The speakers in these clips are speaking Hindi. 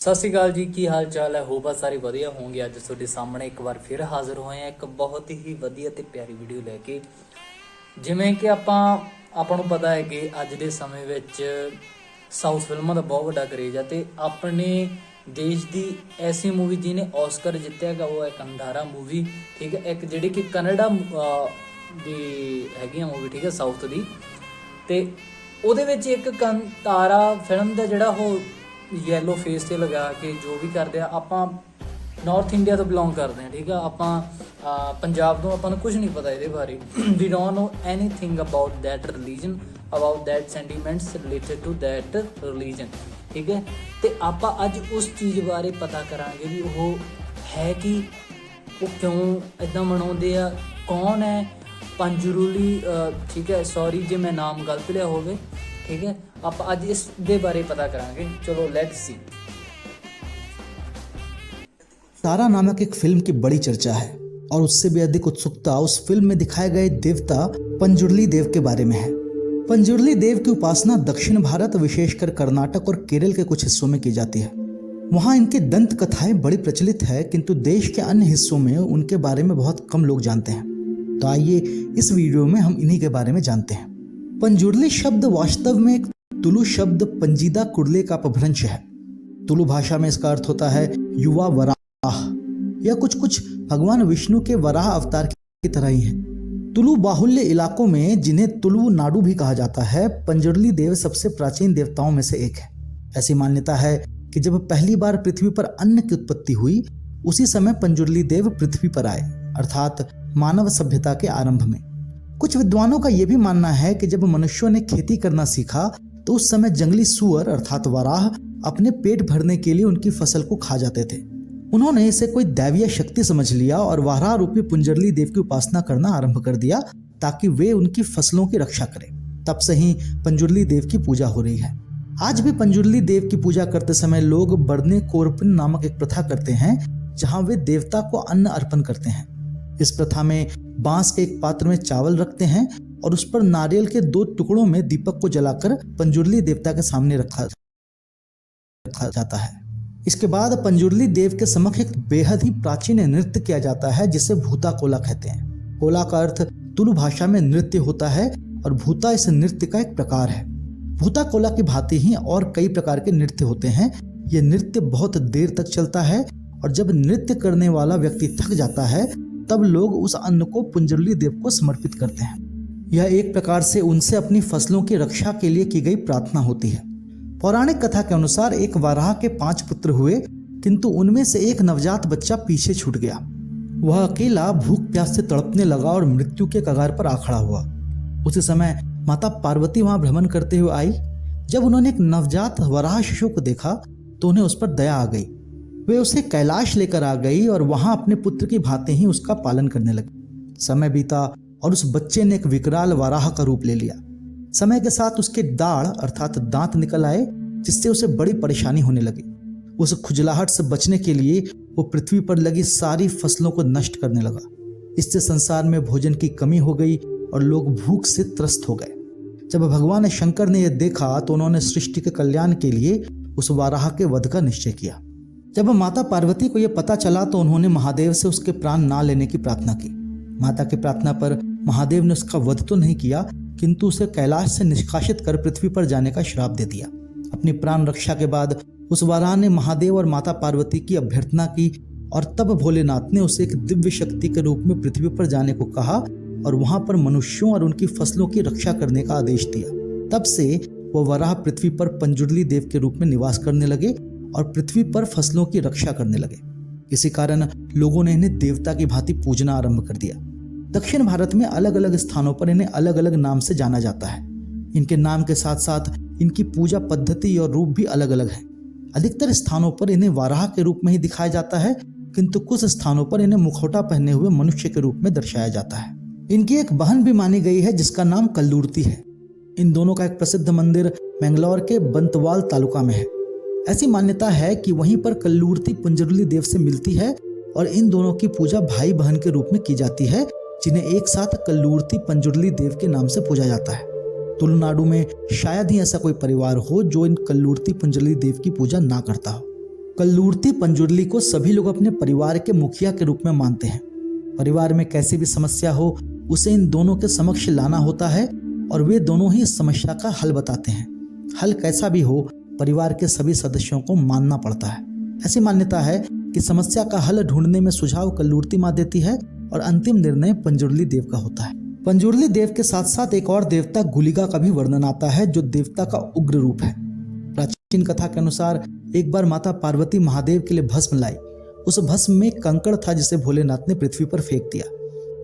ਸਤਿ ਸ਼੍ਰੀ ਅਕਾਲ ਜੀ। ਕੀ ਹਾਲ ਚਾਲ ਹੈ? ਹੋਪ ਸਾਰੇ ਵਧੀਆ ਹੋਣਗੇ। ਅੱਜ ਤੁਹਾਡੇ ਸਾਹਮਣੇ ਇੱਕ ਵਾਰ ਫਿਰ ਹਾਜ਼ਰ ਹੋਏ ਆ ਇੱਕ ਬਹੁਤ ਹੀ ਵਧੀਆ ਤੇ ਪਿਆਰੀ ਵੀਡੀਓ ਲੈ ਕੇ। ਜਿਵੇਂ ਕਿ ਆਪਾਂ ਨੂੰ ਪਤਾ ਹੈ ਕਿ ਅੱਜ ਦੇ ਸਮੇਂ ਵਿੱਚ ਸਾਊਥ ਫਿਲਮਾਂ ਦਾ ਬਹੁਤ ਵੱਡਾ ਕਰੇਜ ਆ ਤੇ ਆਪਣੇ ਦੇਸ਼ ਦੀ ਐਸੀ ਮੂਵੀ ਜਿਹਨੇ ਔਸਕਰ ਜਿੱਤਿਆ ਗਾ ਉਹ ਹੈ ਕੰਧਾਰਾ ਮੂਵੀ। ਠੀਕ ਹੈ, ਇੱਕ ਜਿਹੜੀ ਕਿ ਕੈਨੇਡਾ ਦੀ ਹੈਗੀ ਆ ਮੂਵੀ, ਠੀਕ ਹੈ, ਸਾਊਥ ਦੀ। ਤੇ ਉਹਦੇ ਵਿੱਚ ਇੱਕ ਕੰਤਾਰਾ ਫਿਲਮ ਦਾ ਜਿਹੜਾ ਉਹ ਯੈਲੋ ਫੇਸ ਤੇ ਲਗਾ ਕੇ ਜੋ ਵੀ ਕਰਦੇ ਆ, ਆਪਾਂ ਨਾਰਥ ਇੰਡੀਆ ਤੋਂ ਬਿਲੋਂਗ ਕਰਦੇ ਹਾਂ। ਠੀਕ ਆ, ਆਪਾਂ ਪੰਜਾਬ ਤੋਂ, ਆਪਾਂ ਨੂੰ ਕੁਝ ਨਹੀਂ ਪਤਾ ਇਹਦੇ ਬਾਰੇ। We don't know anything about that religion, about that sentiments related to that religion. ਠੀਕ ਹੈ, ਤੇ ਆਪਾਂ ਅੱਜ ਉਸ ਚੀਜ਼ ਬਾਰੇ ਪਤਾ ਕਰਾਂਗੇ ਵੀ ਉਹ ਹੈ ਕਿ ਉਹ ਕਿਉਂ ਇੱਦਾਂ ਮਨਾਉਂਦੇ ਆ, ਕੌਣ ਹੈ ਪੰਜੁਰਲੀ। ਠੀਕ ਹੈ, ਸੌਰੀ ਜੇ ਮੈਂ ਨਾਮ ਗਲਤ ਲਿਆ ਹੋਵੇ। ठीक है, आप अज इस दे बारे पता करांगे। चलो लेट्स सी। तारा नामक एक फिल्म की बड़ी चर्चा है और उससे भी अधिक उत्सुकता उस फिल्म में दिखाए गए देवता पंजुर्ली देव के बारे में है। पंजुर्ली देव की उपासना दक्षिण भारत, विशेषकर कर्नाटक और केरल के कुछ हिस्सों में की जाती है। वहाँ इनकी दंत कथाएं बड़ी प्रचलित है, किंतु देश के अन्य हिस्सों में उनके बारे में बहुत कम लोग जानते हैं। तो आइए इस वीडियो में हम इन्हीं के बारे में जानते हैं। पंजुर्ली शब्द वास्तव में एक तुलु शब्द पंजीदा कुर्ले का अपभ्रंश है। तुलु भाषा में इसका अर्थ होता है युवा वराह। यह कुछ भगवान विष्णु के वराह अवतार की तरह ही है। तुलु बाहुल्य इलाकों में, जिन्हें तुलु नाडु भी कहा जाता है, पंजुर्ली देव सबसे प्राचीन देवताओं में से एक है। ऐसी मान्यता है कि जब पहली बार पृथ्वी पर अन्न की उत्पत्ति हुई, उसी समय पंजुर्ली देव पृथ्वी पर आए, अर्थात मानव सभ्यता के आरंभ में। कुछ विद्वानों का यह भी मानना है कि जब मनुष्यों ने खेती करना सीखा तो उस समय जंगली सुअर अर्थात वराह अपने पेट भरने के लिए उनकी फसल को खा जाते थे। उन्होंने इसे कोई दैवीय शक्ति समझ लिया और वराह रूपी पंजुर्ली देव की उपासना करना आरंभ कर दिया ताकि वे उनकी फसलों की रक्षा करें। तब से ही पंजुर्ली देव की पूजा हो रही है। आज भी पंजुर्ली देव की पूजा करते समय लोग बरने कोरपिन नामक एक प्रथा करते हैं, जहां वे देवता को अन्न अर्पण करते हैं। इस प्रथा में बांस के एक पात्र में चावल रखते हैं और उस पर नारियल के 2 टुकड़ों में दीपक को जलाकर पंजुर्ली देवता के सामने रखा जाता है। इसके बाद पंजुर्ली देव के समक्ष एक बेहद ही प्राचीन नृत्य किया जाता है, जिसे भूता कोला कहते हैं। कोला का अर्थ तुलु भाषा में नृत्य होता है और भूता इस नृत्य का एक प्रकार है। भूता कोला की भांति ही और कई प्रकार के नृत्य होते हैं। यह नृत्य बहुत देर तक चलता है और जब नृत्य करने वाला व्यक्ति थक जाता है तब लोग उस अन्न को पंजुर्ली देव को समर्पित करते हैं। यह एक प्रकार से उनसे अपनी फसलों की रक्षा के लिए की गई प्रार्थना होती है। पौराणिक कथा के अनुसार एक वराह के 5 पुत्र हुए, किंतु उनमें से एक नवजात बच्चा पीछे छूट गया। वह अकेला भूख प्यास से तड़पने लगा और मृत्यु के कगार पर आ खड़ा हुआ। उसी समय माता पार्वती वहां भ्रमण करते हुए आई। जब उन्होंने एक नवजात वराह शिशु को देखा तो उन्हें उस पर दया आ गई। वे उसे कैलाश लेकर आ गई और वहां अपने पुत्र की भांति ही उसका पालन करने लगी। समय बीता और उस बच्चे ने एक विकराल वराह का रूप ले लिया। समय के साथ उसके दाढ़ अर्थात दांत निकल आए, जिससे उसे बड़ी परेशानी होने लगी। उस खुजलाहट से बचने के लिए वो पृथ्वी पर लगी सारी फसलों को नष्ट करने लगा। इससे संसार में भोजन की कमी हो गई और लोग भूख से त्रस्त हो गए। जब भगवान शंकर ने यह देखा तो उन्होंने सृष्टि के कल्याण के लिए उस वराह के वध का निश्चय किया। जब माता पार्वती को यह पता चला तो उन्होंने महादेव से उसके प्राण ना लेने की प्रार्थना की। माता की प्रार्थना पर महादेव ने उसका वध तो नहीं किया, किंतु उसे कैलाश से निष्कासित कर पृथ्वी पर जाने का श्राप दे दिया। अपनी प्राण रक्षा के बाद उस वराह ने महादेव और माता पार्वती की अभ्यर्थना की और तब भोलेनाथ ने उसे एक दिव्य शक्ति के रूप में पृथ्वी पर जाने को कहा और वहां पर मनुष्यों और उनकी फसलों की रक्षा करने का आदेश दिया। तब से वो वराह पृथ्वी पर पंजुर्ली देव के रूप में निवास करने लगे और पृथ्वी पर फसलों की रक्षा करने लगे। इसी कारण लोगों ने इन्हें देवता की भांति पूजना आरंभ कर दिया। दक्षिण भारत में अलग अलग स्थानों पर इन्हें अलग अलग नाम से जाना जाता है। इनके नाम के साथ साथ इनकी पूजा पद्धति और रूप भी अलग अलग है। अधिकतर स्थानों पर इन्हें वाराह के रूप में ही दिखाया जाता है, किंतु कुछ स्थानों पर इन्हें मुखौटा पहने हुए मनुष्य के रूप में दर्शाया जाता है। इनकी एक बहन भी मानी गई है, जिसका नाम कल्लूर्ती है। इन दोनों का एक प्रसिद्ध मंदिर मैंगलोर के बंतवाल तालुका में है। ऐसी मान्यता है कि वहीं पर कल्लूर्ती पंजुर्ली देव से मिलती है और इन दोनों की पूजा भाई बहन के रूप में की जाती है, जिन्हें एक साथ कल्लूर्ती पंजुर्ली देव के नाम से पूजा जाता है। तुलुनाडु में शायद ही ऐसा कोई परिवार हो जो इन कल्लूर्ती पंजुर्ली देव की पूजा ना करता हो। कल्लूर्ती पंजुर्ली को सभी लोग अपने परिवार के मुखिया के रूप में मानते हैं। परिवार में कैसी भी समस्या हो उसे इन दोनों के समक्ष लाना होता है और वे दोनों ही इस समस्या का हल बताते हैं। हल कैसा भी हो, परिवार के सभी सदस्यों को मानना पड़ता है। ऐसी मान्यता है कि समस्या का हल ढूंढने में सुझाव कल्लूर्ती माँ देती है और अंतिम निर्णय पंजुर्ली देव का होता है। पंजुर्ली देव के साथ साथ एक और देवता गुलिगा का भी वर्णन आता है, जो देवता का उग्र रूप है। प्राचीन कथा के अनुसार एक बार माता पार्वती महादेव के लिए भस्म लाई। उस भस्म में एक कंकड़ था जिसे भोलेनाथ ने पृथ्वी पर फेंक दिया।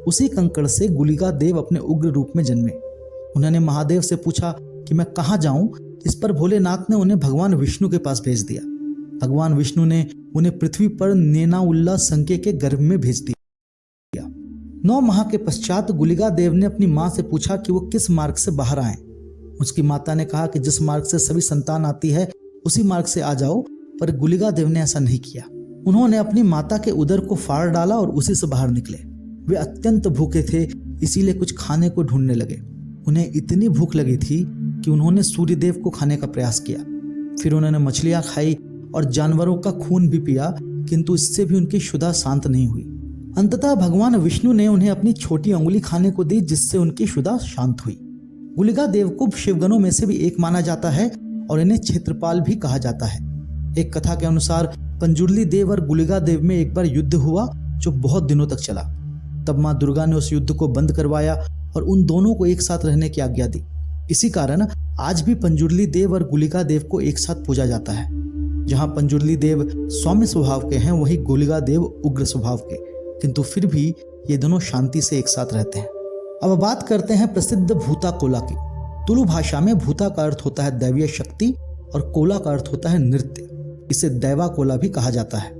उसी कंकड़ से गुलिगा देव अपने उग्र रूप में जन्मे। उन्होंने महादेव से पूछा कि मैं कहाँ जाऊं। इस पर भोलेनाथ ने उन्हें भगवान विष्णु के पास भेज दिया। भगवान विष्णु ने उन्हें पृथ्वी पर नेनाउल्ला संके के गर्भ में भेज दिया। 9 माह के पश्चात गुलिगा देव ने अपनी माँ से पूछा कि वो किस मार्ग से बाहर आए। उसकी माता ने कहा कि जिस मार्ग से सभी संतान आती है उसी मार्ग से आ जाओ, पर गुलिगा देव ने ऐसा नहीं किया। उन्होंने अपनी माता के उदर को फाड़ डाला और उसी से बाहर निकले। वे अत्यंत भूखे थे, इसीलिए कुछ खाने को ढूंढने लगे। उन्हें इतनी भूख लगी थी कि उन्होंने सूर्यदेव को खाने का प्रयास किया। फिर उन्होंने मछलियां खाई और जानवरों का खून भी पिया, किंतु इससे भी उनकी क्षुधा शांत नहीं हुई। अंततः भगवान विष्णु ने उन्हें अपनी छोटी अंगुली खाने को दी, जिससे उनकी क्षुधा शांत हुई। गुलिगा देव को शिवगणों में से भी एक माना जाता है और इन्हें क्षेत्रपाल भी कहा जाता है। एक कथा के अनुसार पंजुर्ली देव और गुलिगा देव में एक बार युद्ध हुआ जो बहुत दिनों तक चला। तब माँ दुर्गा ने उस युद्ध को बंद करवाया और उन दोनों को एक साथ रहने की आज्ञा दी। इसी कारण आज भी पंजुर्ली देव और गुलिगा देव को एक साथ पूजा जाता है। जहाँ पंजुर्ली देव सौम्य स्वभाव के हैं, वहीं गुलिगा देव उग्र स्वभाव के, किंतु फिर भी ये दोनों शांति से एक साथ रहते हैं। अब बात करते हैं प्रसिद्ध भूता कोला की। तुलु भाषा में भूता का अर्थ होता है दैवीय शक्ति और कोला का अर्थ होता है नृत्य। इसे दैवा कोला भी कहा जाता है।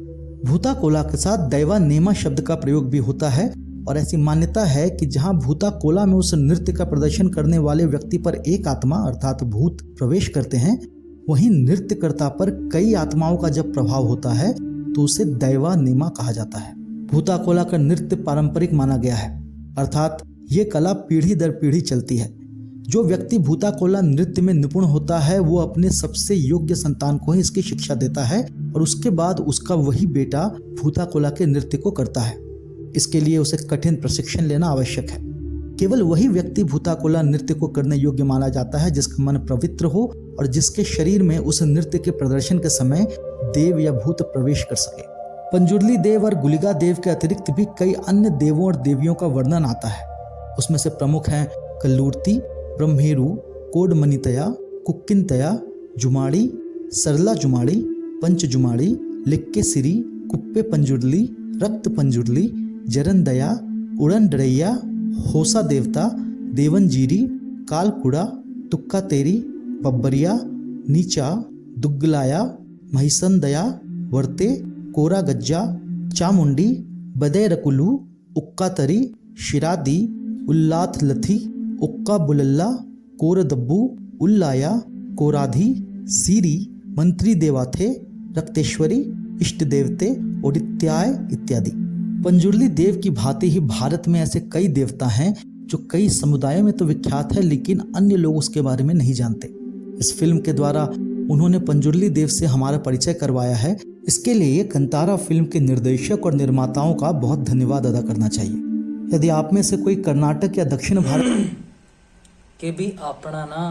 भूता कोला के साथ दैवा नेमा शब्द का प्रयोग भी होता है और ऐसी मान्यता है कि जहां भूता कोला में उस नृत्य का प्रदर्शन करने वाले व्यक्ति पर एक आत्मा अर्थात भूत प्रवेश करते हैं, वहीं नृत्यकर्ता पर कई आत्माओं का जब प्रभाव होता है तो उसे दैवा नेमा कहा जाता है। भूता कोला का नृत्य पारंपरिक माना गया है, अर्थात ये कला पीढ़ी दर पीढ़ी चलती है। जो व्यक्ति भूता कोला नृत्य में निपुण होता है वो अपने सबसे योग्य संतान को ही इसकी शिक्षा देता है और उसके बाद उसका वही बेटा भूता कोला के नृत्य को करता है। इसके लिए उसे कठिन प्रशिक्षण लेना आवश्यक है। केवल वही व्यक्ति भूता कोला नृत्य को करने योग्य माना जाता है जिसका मन पवित्र हो और जिसके शरीर में उस नृत्य के प्रदर्शन के समय देव या भूत प्रवेश कर सके। पंजुर्ली देव और गुलिगा देव के अतिरिक्त भी कई अन्य देवों और देवियों का वर्णन आता है। उसमें से प्रमुख हैं कल्लूर्ती, ब्रह्मेरु, कोडमनितया, कुक्किनतया, जुमाड़ी, सरला जुमाड़ी, पंच जुमाड़ी, लिक्के सिरी, कुप्पे पंजुर्ली, रक्त पंजुर्ली, जरनदया, उड़न डरैया, होसा देवता, देवनजीरी, कालकुड़ा, तुक्का तेरी, बब्बरिया, नीचा, दुग्गलाया, महिसंदया, वर्ते, कोरा गज्जा, चामुंडी, बदैरकुलू, उक्कातरी, शिरादी, उल्लाथ लथी, उक्का बुलल्ला, कोरदब्बू, उल्लाया, कोराधी, सीरी, मंत्री देवाथे, रक्तेश्वरी, इष्ट देवते, ओडित्याय इत्यादि। पंजुर्ली देव की भांति ही भारत में ऐसे कई देवता हैं जो कई समुदायों में तो विख्यात है, लेकिन अन्य लोग उसके बारे में नहीं जानते। इस फिल्म के द्वारा उन्होंने पंजुर्ली देव से हमारा परिचय करवाया है। इसके लिए कंतारा फिल्म के निर्देशक और निर्माताओं का बहुत धन्यवाद अदा करना चाहिए। यदि आप में से कोई कर्नाटक या दक्षिण भारत ਕਿ ਵੀ ਆਪਣਾ ਨਾ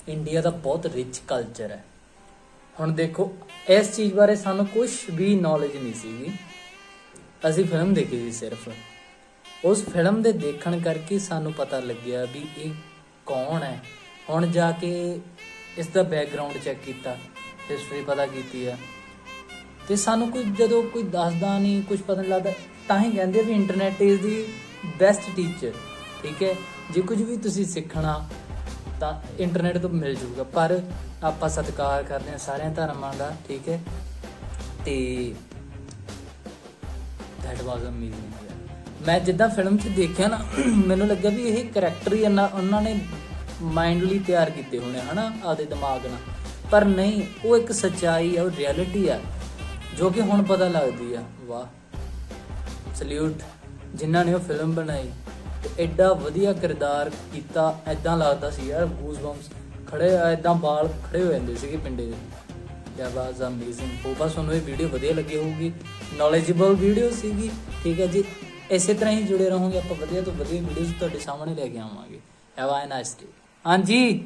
ਇੰਡੀਆ ਦਾ ਬਹੁਤ ਰਿਚ ਕਲਚਰ ਹੈ। ਹੁਣ ਦੇਖੋ ਇਸ ਚੀਜ਼ ਬਾਰੇ ਸਾਨੂੰ ਕੁਝ ਵੀ ਨੌਲੇਜ ਨਹੀਂ ਸੀਗੀ। ਅਸੀਂ ਫਿਲਮ ਦੇਖੀ ਸੀ ਸਿਰਫ। ਉਸ ਫਿਲਮ ਦੇ ਦੇਖਣ ਕਰਕੇ ਸਾਨੂੰ ਪਤਾ ਲੱਗਿਆ ਵੀ ਇਹ ਕੌਣ ਹੈ। ਹੁਣ ਜਾ ਕੇ ਇਸ ਦਾ ਬੈਕਗ੍ਰਾਉਂਡ ਚੈੱਕ ਕੀਤਾ, ਹਿਸਟਰੀ ਪਤਾ ਕੀਤੀ ਆ, ਤੇ ਸਾਨੂੰ ਕੋਈ ਜਦੋਂ ਕੋਈ ਦੱਸਦਾ ਨਹੀਂ, ਕੁਝ ਪਤਾ ਨਹੀਂ ਲੱਗਦਾ, ਤਾਂ ਹੀ ਕਹਿੰਦੇ ਵੀ internet is the best teacher. ਠੀਕ ਹੈ, ਜੇ ਕੁਝ ਵੀ ਤੁਸੀਂ ਸਿੱਖਣਾ ਤਾਂ ਇੰਟਰਨੈਟ ਤੋਂ ਮਿਲ ਜੂਗਾ, ਪਰ ਆਪਾਂ ਸਤਿਕਾਰ ਕਰਦੇ ਹਾਂ ਸਾਰਿਆਂ ਧਰਮਾਂ ਦਾ। ਠੀਕ ਹੈ, ਤੇ ਦੈਟ ਵਾਜ਼ ਅਮੇਜ਼ਿੰਗ। ਮੈਂ ਜਿੱਦਾਂ ਫਿਲਮ 'ਚ ਦੇਖਿਆ ਨਾ, ਮੈਨੂੰ ਲੱਗਿਆ ਵੀ ਇਹ ਕਰੈਕਟਰ ਹੀ ਉਹਨਾਂ ਨੇ ਮਾਈਂਡਲੀ ਤਿਆਰ ਕੀਤੇ ਹੋਣੇ ਹੈ ਨਾ ਆਪਦੇ ਦਿਮਾਗ ਨਾਲ, ਪਰ ਨਹੀਂ, ਉਹ ਇੱਕ ਸੱਚਾਈ ਆ, ਉਹ ਰਿਐਲਿਟੀ ਆ ਜੋ ਕਿ ਹੁਣ ਪਤਾ ਲੱਗਦੀ ਆ। ਵਾਹ, ਸਲੂਟ ਜਿਨ੍ਹਾਂ ਨੇ ਉਹ ਫਿਲਮ ਬਣਾਈ ਤੇ ਐਡਾ ਵਧੀਆ ਕਿਰਦਾਰ ਕੀਤਾ। ਐਦਾਂ ਲੱਗਦਾ ਸੀ ਯਾਰ, ਗੂਸ ਬੰਪਸ ਖੜੇ, ਐਦਾਂ ਵਾਲ ਖੜੇ ਹੋ ਜਾਂਦੇ ਸੀਗੇ ਪਿੰਡੇ ਦੇ। that was amazing। ਹੋਪ ਤੁਹਾਨੂੰ ਇਹ ਵੀਡੀਓ ਵਧੀਆ ਲੱਗੀ ਹੋਊਗੀ, ਨੌਲੇਜੇਬਲ ਵੀਡੀਓ ਸੀਗੀ, ਠੀਕ ਹੈ ਜੀ। ਇਸੇ ਤਰ੍ਹਾਂ ਹੀ ਜੁੜੇ ਰਹੋਗੇ ਆਪਾਂ, ਵਧੀਆ ਤੋਂ ਵਧੀਆ ਵੀਡੀਓਜ਼ ਤੁਹਾਡੇ ਸਾਹਮਣੇ ਲੈ ਕੇ ਆਵਾਂਗੇ। Have a nice day. ਹਾਂਜੀ।